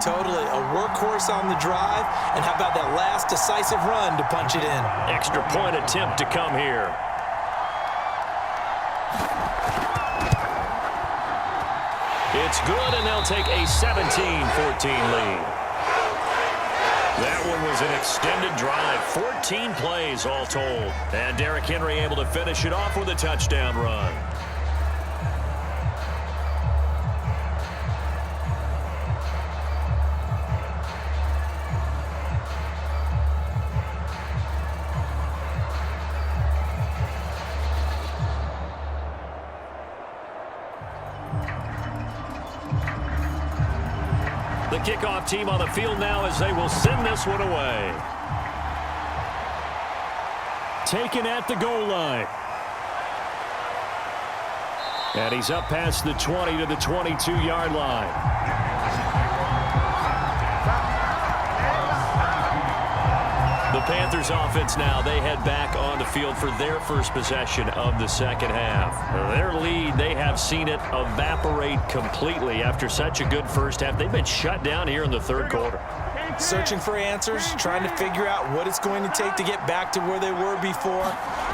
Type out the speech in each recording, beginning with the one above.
totally. A workhorse on the drive, and how about that last decisive run to punch it in? Extra point attempt to come here. It's good, and they'll take a 17-14 lead. That one was an extended drive, 14 plays all told. And Derrick Henry able to finish it off with a touchdown run. The kickoff team on the field now as they will send this one away. Taken at the goal line. And he's up past the 20 to the 22-yard line. The Panthers offense now, they head back on the field for their first possession of the second half. Their lead, they have seen it evaporate completely after such a good first half. They've been shut down here in the third quarter. Searching for answers, trying to figure out what it's going to take to get back to where they were before.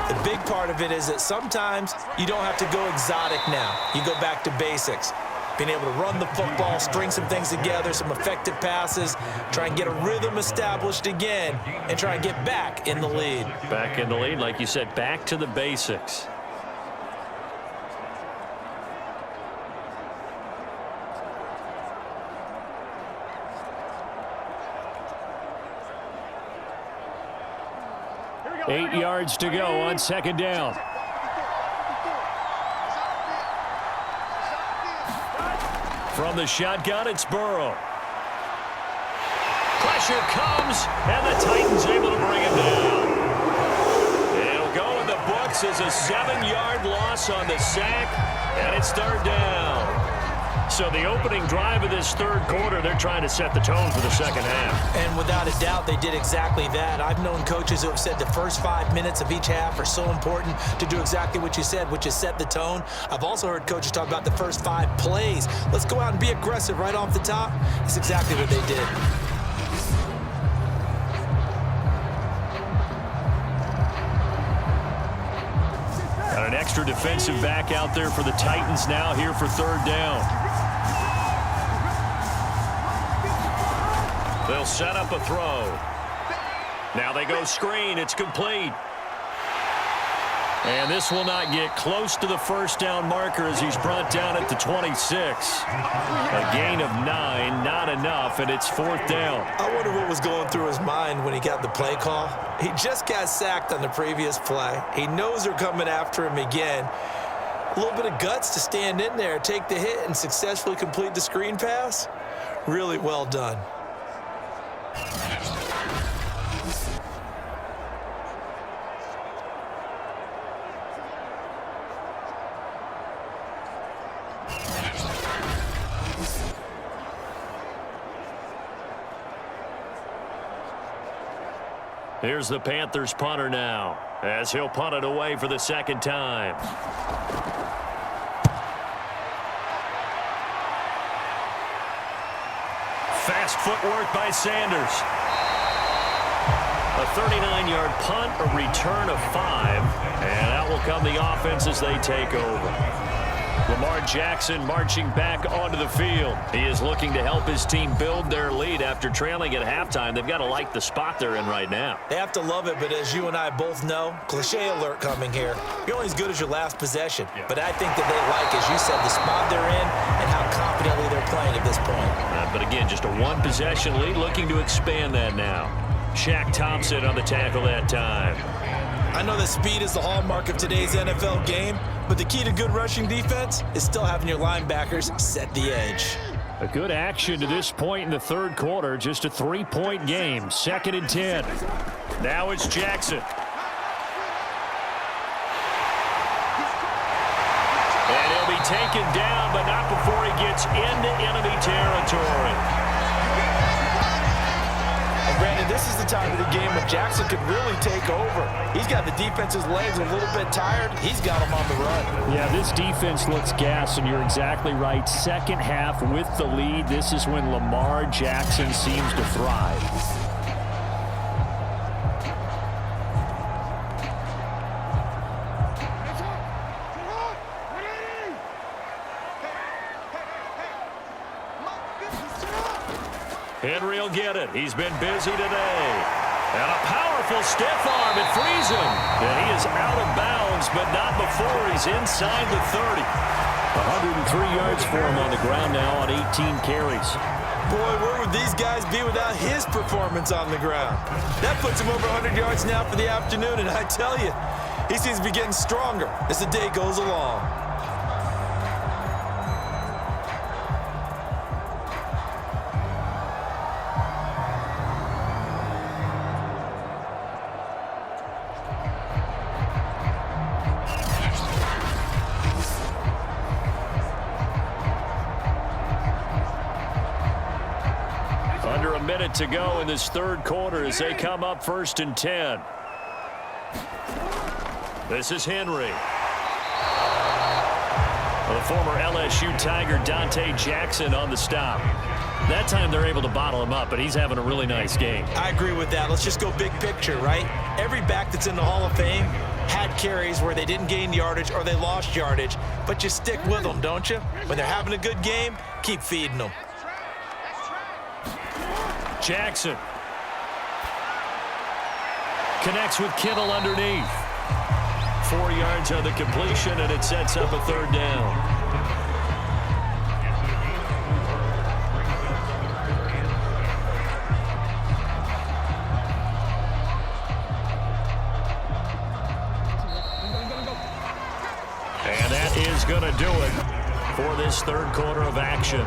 The big part of it is that sometimes you don't have to go exotic now. You go back to basics. Being able to run the football, string some things together, some effective passes, try and get a rhythm established again, and try and get back in the lead. Back in the lead, like you said, back to the basics. Go, 8 yards to go on second down. From the shotgun, it's Burrow. Pressure comes, and the Titans able to bring it down. It'll go in the books as a 7-yard loss on the sack, and it's third down. So the opening drive of this third quarter, they're trying to set the tone for the second half. And without a doubt, they did exactly that. I've known coaches who have said the first 5 minutes of each half are so important to do exactly what you said, which is set the tone. I've also heard coaches talk about the first 5 plays. Let's go out and be aggressive right off the top. It's exactly what they did. Got an extra defensive back out there for the Titans now here for third down. They'll set up a throw. Now they go screen. It's complete. And this will not get close to the first down marker as he's brought down at the 26. A gain of 9, not enough, and it's fourth down. I wonder what was going through his mind when he got the play call. He just got sacked on the previous play. He knows they're coming after him again. A little bit of guts to stand in there, take the hit, and successfully complete the screen pass. Really well done. Here's the Panthers punter now, as he'll punt it away for the second time. Fast footwork by Sanders. A 39-yard punt, a return of 5, and that will come the offense as they take over. Lamar Jackson marching back onto the field. He is looking to help his team build their lead after trailing at halftime. They've got to like the spot they're in right now. They have to love it, but as you and I both know, cliche alert coming here. You're only as good as your last possession. Yeah. But I think that they like, as you said, the spot they're in and how confidently they're playing at this point. But again, just a one-possession lead, looking to expand that now. Shaq Thompson on the tackle that time. I know that speed is the hallmark of today's NFL game, but the key to good rushing defense is still having your linebackers set the edge. A good action to this point in the third quarter. Just a 3-point game. 2nd and 10. Now it's Jackson. And he'll be taken down, but not before he gets into enemy territory. And Brandon, this is the the time of the game when Jackson could really take over. He's got the defense's legs a little bit tired. He's got them on the run. Yeah, this defense looks gassed, and you're exactly right. Second half with the lead, this is when Lamar Jackson seems to thrive. Henry will get it. He's been busy today. And a powerful stiff arm. It frees him. And he is out of bounds, but not before he's inside the 30. 103 yards for him on the ground now on 18 carries. Boy, where would these guys be without his performance on the ground? That puts him over 100 yards now for the afternoon, and I tell you, he seems to be getting stronger as the day goes along. Under a minute to go in this third quarter as they come up 1st and 10. This is Henry. The former LSU Tiger Dante Jackson on the stop. That time they're able to bottle him up, but he's having a really nice game. I agree with that. Let's just go big picture, right? Every back that's in the Hall of Fame had carries where they didn't gain yardage or they lost yardage, but you stick with them, don't you? When they're having a good game, keep feeding them. Jackson connects with Kittle underneath. 4 yards on the completion, and it sets up a third down. And that is going to do it for this third quarter of action.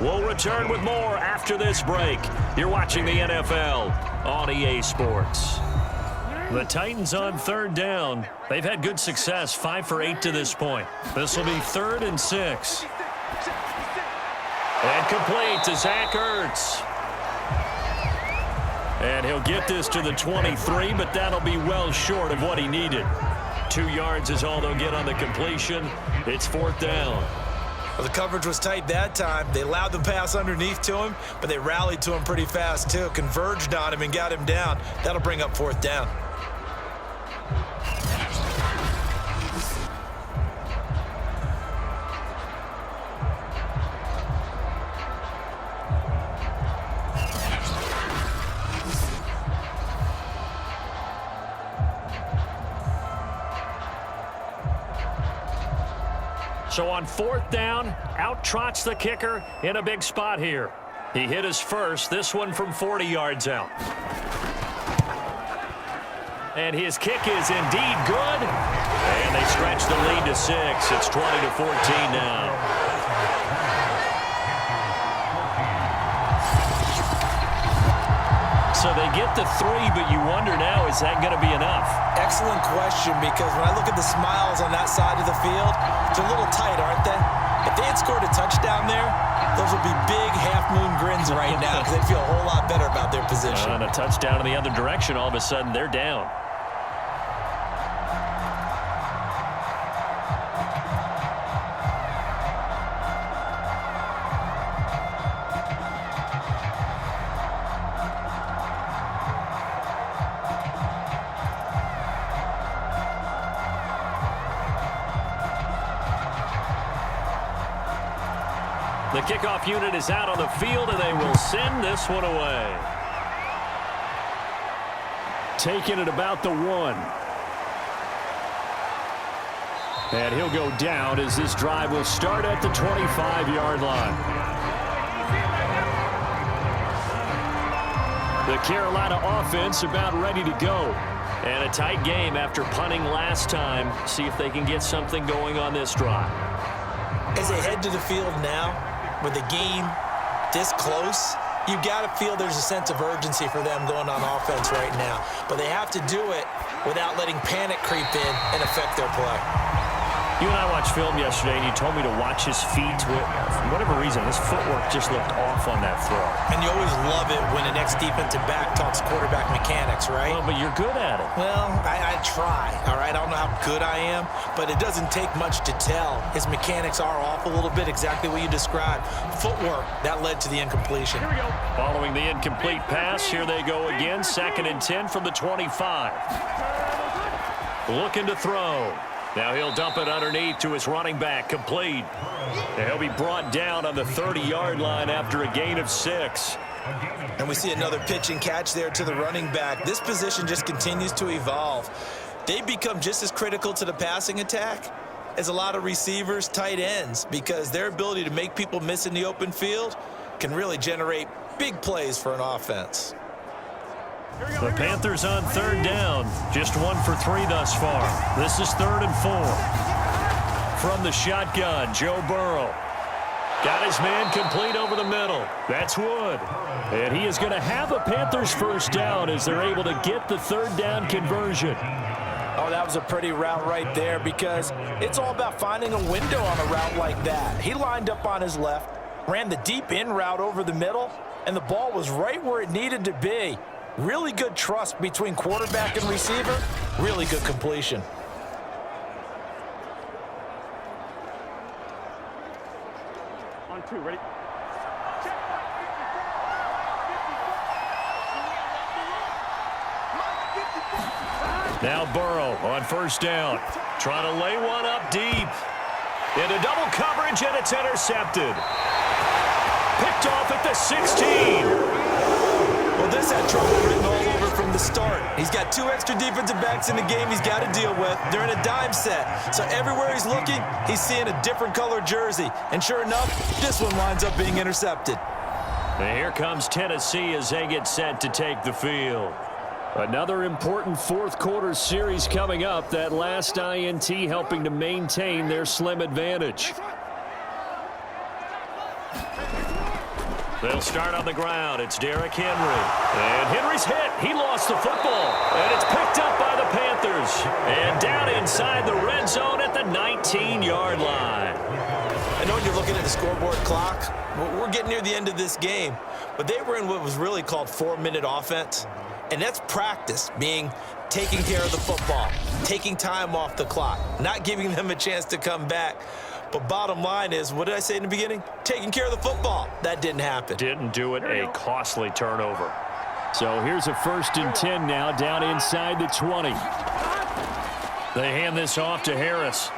We'll return with more after this break. You're watching the NFL on EA Sports. The Titans on third down. They've had good success, 5 for 8 to this point. This will be 3rd and 6. And complete to Zach Ertz. And he'll get this to the 23, but that'll be well short of what he needed. 2 yards is all they'll get on the completion. It's 4th down. Well, the coverage was tight that time. They allowed the pass underneath to him, but they rallied to him pretty fast, too. Converged on him and got him down. That'll bring up 4th down. So on 4th down, out trots the kicker in a big spot here. He hit his first, this one from 40 yards out. And his kick is indeed good. And they stretch the lead to 6. It's 20-14 now. So they get the 3, but you wonder now, is that going to be enough? Excellent question, because when I look at the smiles on that side of the field, they're a little tight, aren't they? If they had scored a touchdown there, those would be big half-moon grins right now because they'd feel a whole lot better about their position. And a touchdown in the other direction, all of a sudden they're down. The kickoff unit is out on the field, and they will send this one away. Taking it about the 1. And he'll go down as this drive will start at the 25-yard line. The Carolina offense about ready to go. And a tight game after punting last time. See if they can get something going on this drive. As they head to the field now, with the game this close, you've got to feel there's a sense of urgency for them going on offense right now. But they have to do it without letting panic creep in and affect their play. You and I watched film yesterday, and you told me to watch his feet. For whatever reason, his footwork just looked off on that throw. And you always love it when the next defensive back talks quarterback mechanics, right? Well, but you're good at it. Well, I try, all right? I don't know how good I am, but it doesn't take much to tell. His mechanics are off a little bit, exactly what you described. Footwork, that led to the incompletion. Here we go. Following the incomplete pass, here they go again. 2nd and 10 from the 25. Looking to throw. Now he'll dump it underneath to his running back, complete. And he'll be brought down on the 30-yard line after a gain of 6. And we see another pitch and catch there to the running back. This position just continues to evolve. They become just as critical to the passing attack as a lot of receivers, tight ends, because their ability to make people miss in the open field can really generate big plays for an offense. The Panthers on 3rd down. Just 1 for 3 thus far. This is 3rd and 4. From the shotgun, Joe Burrow. Got his man complete over the middle. That's Wood. And he is going to have a Panthers first down as they're able to get the 3rd down conversion. Oh, that was a pretty route right there because it's all about finding a window on a route like that. He lined up on his left, ran the deep in route over the middle, and the ball was right where it needed to be. Really good trust between quarterback and receiver. Really good completion. On 2, ready? Now Burrow on 1st down. Trying to lay one up deep. Into double coverage, and it's intercepted. Picked off at the 16. Well, this had trouble written all over from the start. He's got 2 extra defensive backs in the game he's got to deal with. They're in a dime set. So everywhere he's looking, he's seeing a different color jersey. And sure enough, this one winds up being intercepted. And here comes Tennessee as they get set to take the field. Another important 4th quarter series coming up. That last INT helping to maintain their slim advantage. They'll start on the ground. It's Derrick Henry. And Henry's hit. He lost the football. And it's picked up by the Panthers. And down inside the red zone at the 19-yard line. I know when you're looking at the scoreboard clock, we're getting near the end of this game. But they were in what was really called 4-minute offense. And that's practice, being taking care of the football, taking time off the clock, not giving them a chance to come back. But bottom line is, what did I say in the beginning? Taking care of the football. That didn't happen. Didn't do it. A costly turnover. So here's a 1st and 10 now down inside the 20. They hand this off to Harris.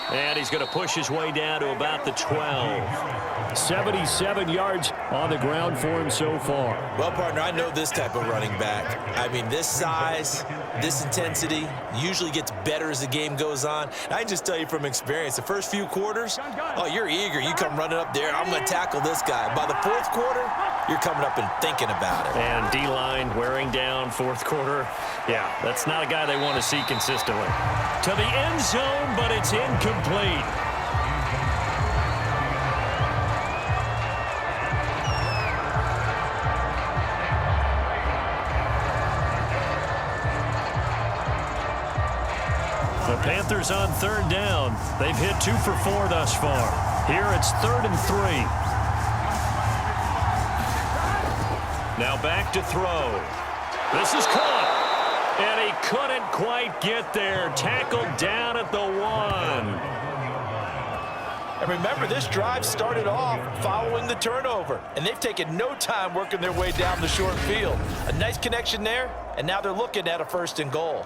And he's going to push his way down to about the 12. 77 yards on the ground for him so far. Well, partner, I know this type of running back. I mean, this size, this intensity usually gets better as the game goes on. And I can just tell you from experience, the first few quarters, oh, you're eager. You come running up there, I'm going to tackle this guy. By the 4th quarter, you're coming up and thinking about it. And D-line wearing down 4th quarter. Yeah, that's not a guy they want to see consistently. To the end zone, but it's incomplete. The Panthers on 3rd down. They've hit 2 for 4 thus far. Here it's 3rd and 3. Now back to throw. This is caught. And he couldn't quite get there. Tackled down at the 1. And remember, this drive started off following the turnover. And they've taken no time working their way down the short field. A nice connection there, and now they're looking at a 1st and goal.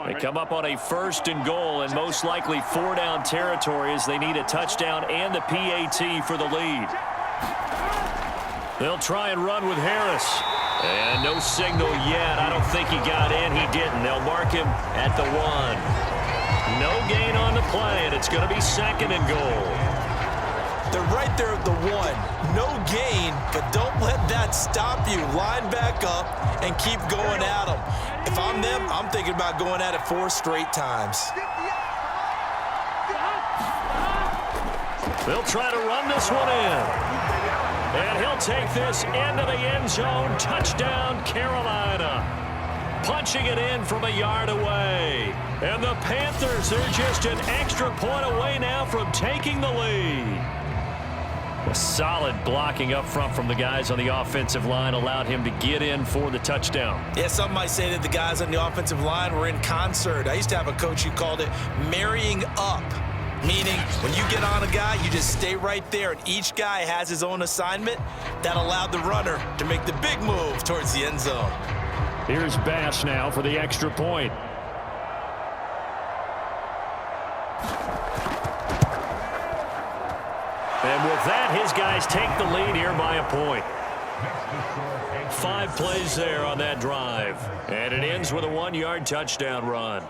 They come up on a 1st and goal, and most likely 4-down territory as they need a touchdown and the PAT for the lead. They'll try and run with Harris. And no signal yet. I don't think he got in. He didn't. They'll mark him at the 1. No gain on the play, and it's going to be 2nd and goal. They're right there at the 1. No gain, but don't let that stop you. Line back up and keep going at them. If I'm them, I'm thinking about going at it 4 straight times. They'll try to run this one in. And he'll take this into the end zone. Touchdown, Carolina. Punching it in from a yard away. And the Panthers, they're just an extra point away now from taking the lead. A solid blocking up front from the guys on the offensive line allowed him to get in for the touchdown. Yeah, some might say that the guys on the offensive line were in concert. I used to have a coach who called it marrying up, meaning when you get on a guy, you just stay right there, and each guy has his own assignment. That allowed the runner to make the big move towards the end zone. Here's Bass now for the extra point. And with that, his guys take the lead here by a point. 5 plays there on that drive. And it ends with a 1-yard touchdown run.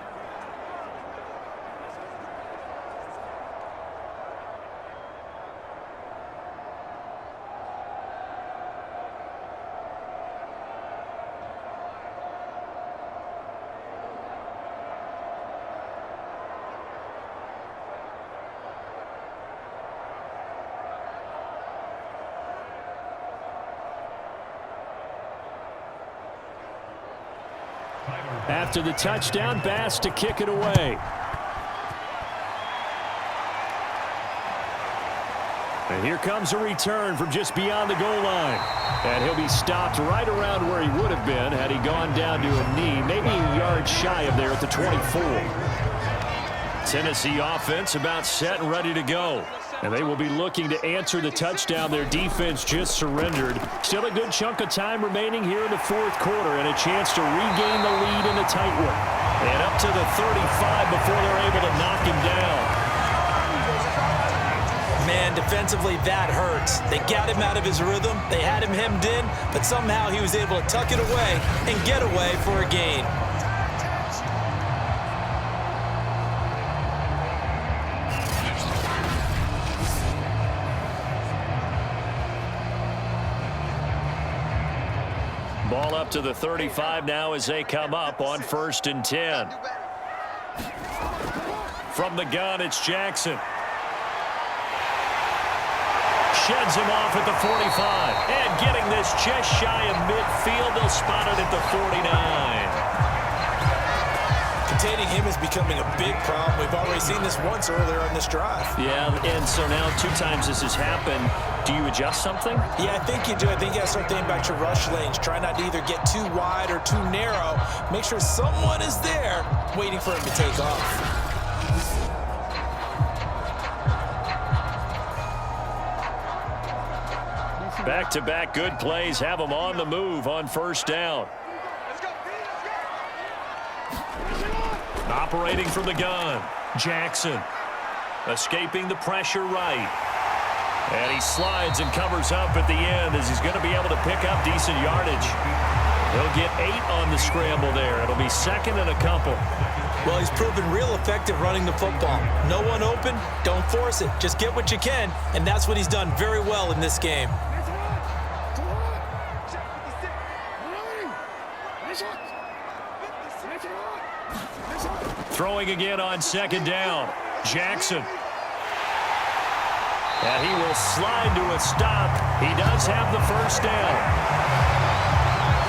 After the touchdown, Bass to kick it away. And here comes a return from just beyond the goal line. And he'll be stopped right around where he would have been had he gone down to a knee, maybe a yard shy of there at the 24. Tennessee offense about set and ready to go. And they will be looking to answer the touchdown their defense just surrendered. Still a good chunk of time remaining here in the fourth quarter and a chance to regain the lead in a tight one. And up to the 35 before they're able to knock him down. Man, defensively, that hurts. They got him out of his rhythm. They had him hemmed in, but somehow he was able to tuck it away and get away for a gain. Ball up to the 35 now as they come up on 1st and 10. From the gun, it's Jackson. Sheds him off at the 45. And getting this just shy of midfield, they'll spot it at the 49. Containing him is becoming a big problem. We've already seen this once earlier on this drive. Yeah, and so now 2 times this has happened. Do you adjust something? Yeah, I think you do. I think you got to start thinking about your rush lanes. Try not to either get too wide or too narrow. Make sure someone is there waiting for him to take off. Back-to-back good plays have them on the move on 1st down. Operating from the gun, Jackson. Escaping the pressure right. And he slides and covers up at the end as he's going to be able to pick up decent yardage. He'll get 8 on the scramble there. It'll be 2nd and a couple. Well, he's proven real effective running the football. No one open, don't force it. Just get what you can, and that's what he's done very well in this game. Throwing again on 2nd down. Jackson. And he will slide to a stop. He does have the 1st down.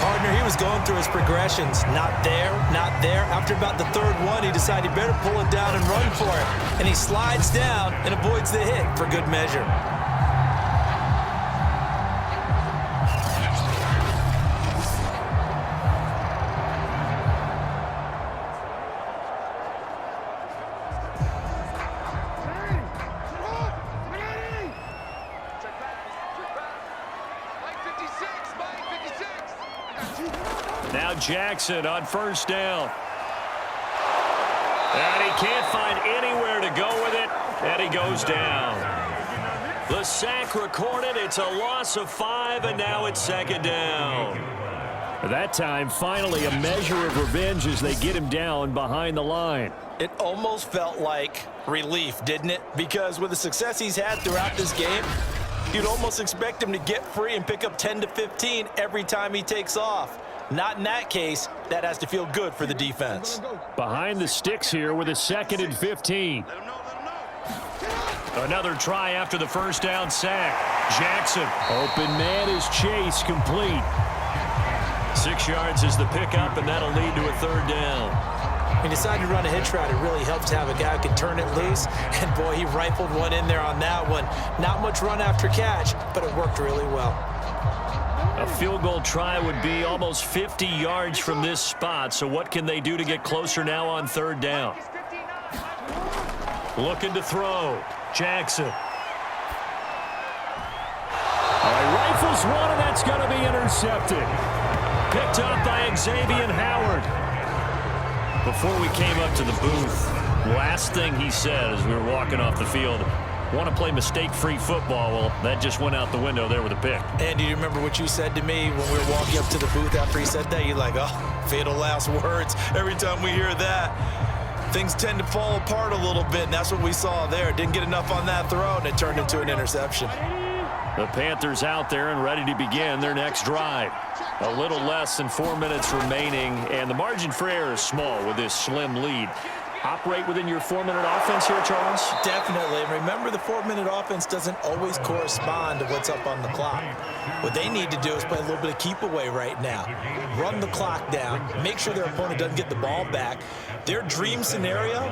Partner, he was going through his progressions. Not there, not there. After about the 3rd one, he decided he better pull it down and run for it. And he slides down and avoids the hit for good measure. Now Jackson on 1st down. And he can't find anywhere to go with it, and he goes down. The sack recorded. It's a loss of 5, and now it's 2nd down. That time, finally, a measure of revenge as they get him down behind the line. It almost felt like relief, didn't it? Because with the success he's had throughout this game, you'd almost expect him to get free and pick up 10 to 15 every time he takes off. Not in that case. That has to feel good for the defense. Behind the sticks here with a 2nd and 15. Another try after the first down sack. Jackson, open man is chase complete. 6 yards is the pickup, and that'll lead to a third down. He decided to run a hitch route. It really helps to have a guy who can turn it loose. And, boy, he rifled one in there on that one. Not much run after catch, but it worked really well. A field goal try would be almost 50 yards from this spot. So what can they do to get closer now on third down? Looking to throw. Jackson. Rifles one, and that's going to be intercepted. Picked up by Xavier Howard. Before we came up to the booth, last thing he said as we were walking off the field, want to play mistake-free football. Well, that just went out the window there with a pick. And do you remember what you said to me when we were walking up to the booth after he said that? You're like, oh, fatal last words. Every time we hear that, things tend to fall apart a little bit, and that's what we saw there. Didn't get enough on that throw, and it turned into an interception. The Panthers out there and ready to begin their next drive. A little less than 4 minutes remaining, and the margin for error is small with this slim lead. Operate within your 4-minute offense here, Charles? Definitely. And remember, the 4-minute offense doesn't always correspond to what's up on the clock. What they need to do is play a little bit of keep away right now. Run the clock down. Make sure their opponent doesn't get the ball back. Their dream scenario,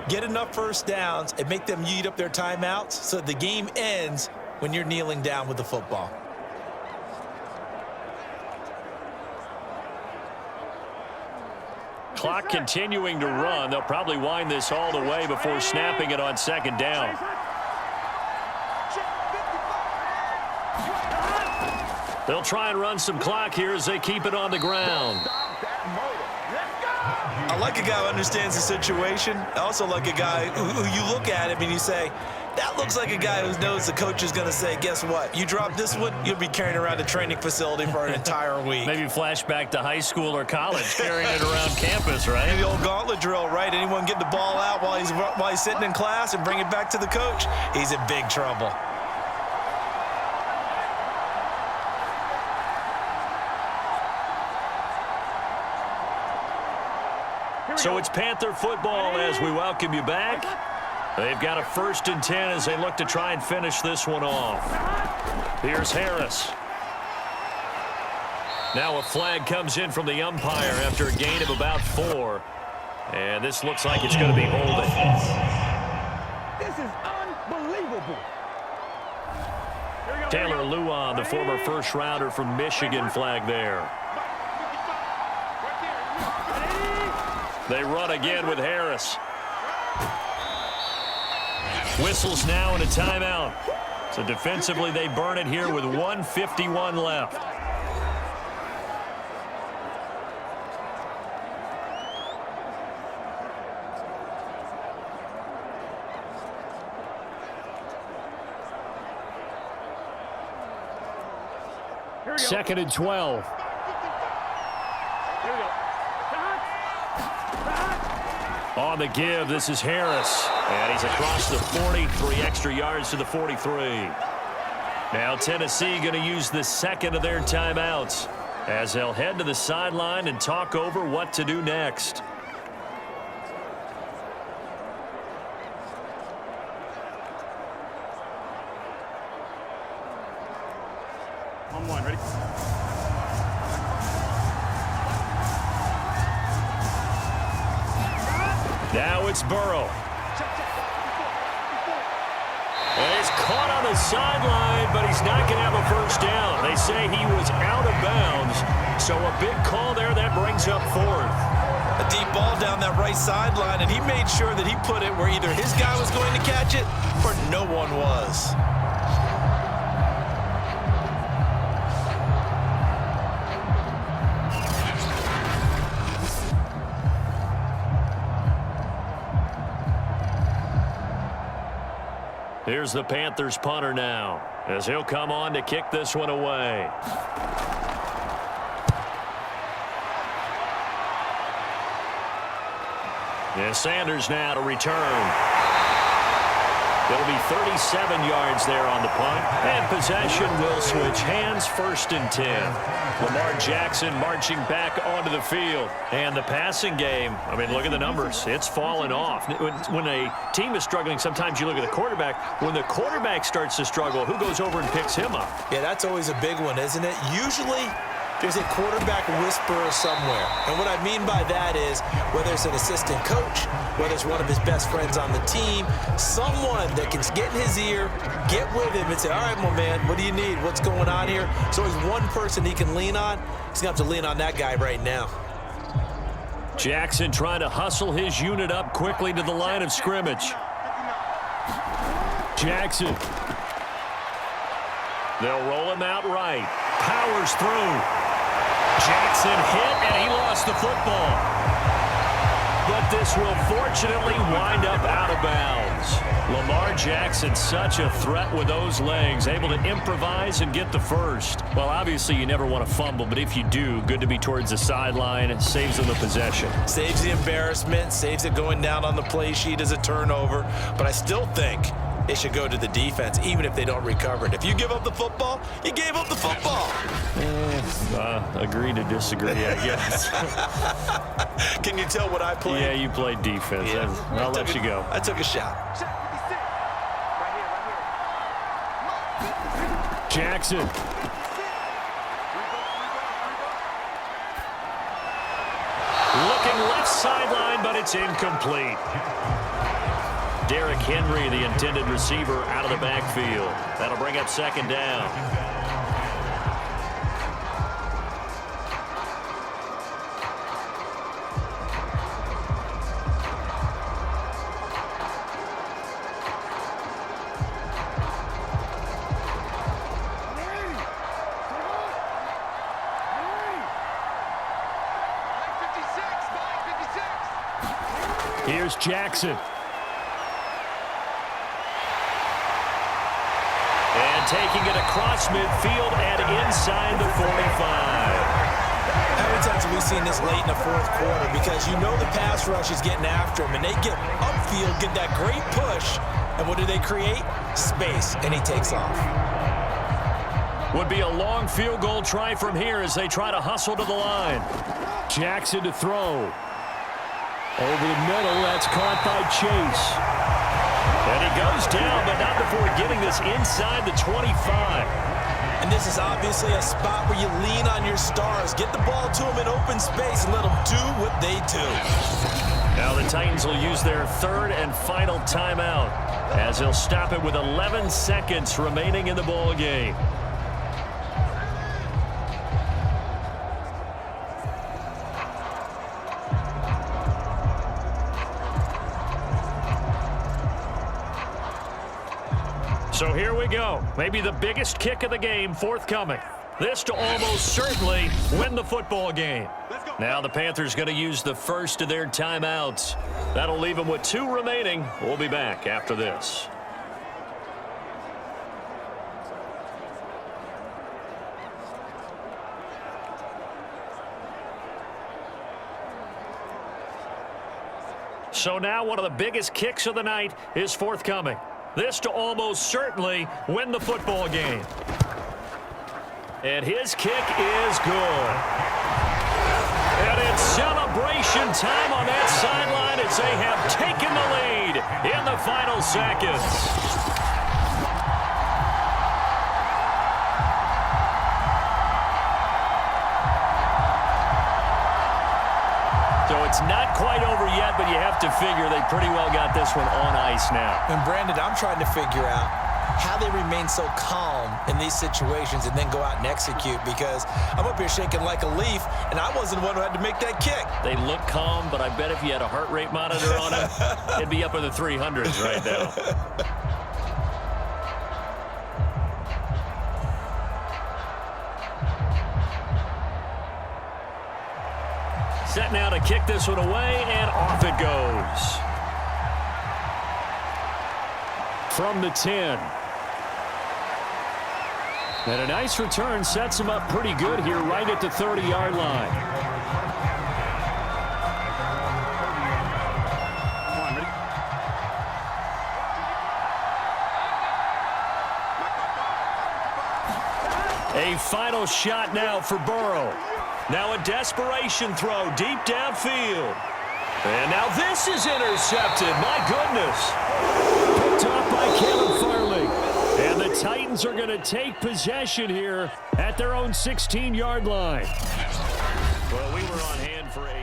get enough first downs and make them eat up their timeouts so that the game ends when you're kneeling down with the football. Clock continuing to run. They'll probably wind this all the way before snapping it on second down. They'll try and run some clock here as they keep it on the ground. I like a guy who understands the situation. I also like a guy who you look at him and you say, that looks like a guy who knows the coach is going to say, guess what? You drop this one, you'll be carrying around the training facility for an entire week. Maybe flashback to high school or college, carrying it around campus, right? The old gauntlet drill, right? Anyone get the ball out while he's sitting in class and bring it back to the coach, he's in big trouble. So it's Panther football as we welcome you back. They've got a 1st and 10 as they look to try and finish this one off. Here's Harris. Now a flag comes in from the umpire after a gain of about 4. And this looks like it's going to be holding. This is unbelievable. Taylor Luan, the former first-rounder from Michigan, flag there. They run again with Harris. Whistles now and a timeout. So defensively, they burn it here with 1:51 left. Second and 12. On the give, this is Harris. And he's across the 40, 3 extra yards to the 43. Now Tennessee going to use the second of their timeouts as they'll head to the sideline and talk over what to do next. On one, ready? Now it's Burrow. And he's caught on the sideline, but he's not going to have a first down. They say he was out of bounds, so a big call there that brings up 4th. A deep ball down that right sideline, and he made sure that he put it where either his guy was going to catch it or no one was. Here's the Panthers punter now as he'll come on to kick this one away. And Sanders now to return. It'll be 37 yards there on the punt. And possession will switch hands, 1st and 10. Lamar Jackson marching back onto the field. And the passing game, I mean, look at the numbers. It's fallen off. When a team is struggling, sometimes you look at the quarterback. When the quarterback starts to struggle, who goes over and picks him up? Yeah, that's always a big one, isn't it? Usually, there's a quarterback whisperer somewhere. And what I mean by that is, whether it's an assistant coach, whether it's one of his best friends on the team, someone that can get in his ear, get with him and say, all right, my man, what do you need? What's going on here? So there's one person he can lean on. He's going to have to lean on that guy right now. Jackson trying to hustle his unit up quickly to the line of scrimmage. Jackson. They'll roll him out right. Powers through. Jackson hit, and he lost the football. But this will fortunately wind up out of bounds. Lamar Jackson, such a threat with those legs, able to improvise and get the first. Well, obviously, you never want to fumble, but if you do, good to be towards the sideline. It saves them the possession. Saves the embarrassment, saves it going down on the play sheet as a turnover. But I still think it should go to the defense, even if they don't recover it. If you give up the football, you gave up the football. Agree to disagree, I guess. Can you tell what I played? Yeah, you played defense. Yeah. I'll let you go. I took a shot. Jackson. Looking left sideline, but it's incomplete. Derrick Henry, the intended receiver, out of the backfield. That'll bring up 2nd down. Here's Jackson. And taking it across midfield and inside the 45. How many times have we seen this late in the 4th quarter? Because you know the pass rush is getting after him, and they get upfield, get that great push, and what do they create? Space, and he takes off. Would be a long field goal try from here as they try to hustle to the line. Jackson to throw. Over the middle, that's caught by Chase. And he goes down, but not before getting this inside the 25. And this is obviously a spot where you lean on your stars. Get the ball to them in open space and let them do what they do. Now the Titans will use their 3rd and final timeout as they'll stop it with 11 seconds remaining in the ball game. So here we go. Maybe the biggest kick of the game forthcoming. This to almost certainly win the football game. Now the Panthers going to use the first of their timeouts. That'll leave them with 2 remaining. We'll be back after this. So now one of the biggest kicks of the night is forthcoming. This to almost certainly win the football game. And his kick is good. And it's celebration time on that sideline as they have taken the lead in the final seconds. So it's not quite over yet, but you have to figure they pretty well got this one on ice now. And Brandon, I'm trying to figure out how they remain so calm in these situations and then go out and execute, because I'm up here shaking like a leaf, and I wasn't the one who had to make that kick. They look calm, but I bet if you had a heart rate monitor on him, it'd be up in the 300s right now. Set now to kick this one away, and off it goes. From the 10. And a nice return sets him up pretty good here right at the 30-yard line. A final shot now for Burrow. Now a desperation throw deep downfield. And now this is intercepted. My goodness. Picked off by Caleb Farley. And the Titans are going to take possession here at their own 16-yard line. Well, we were on hand for a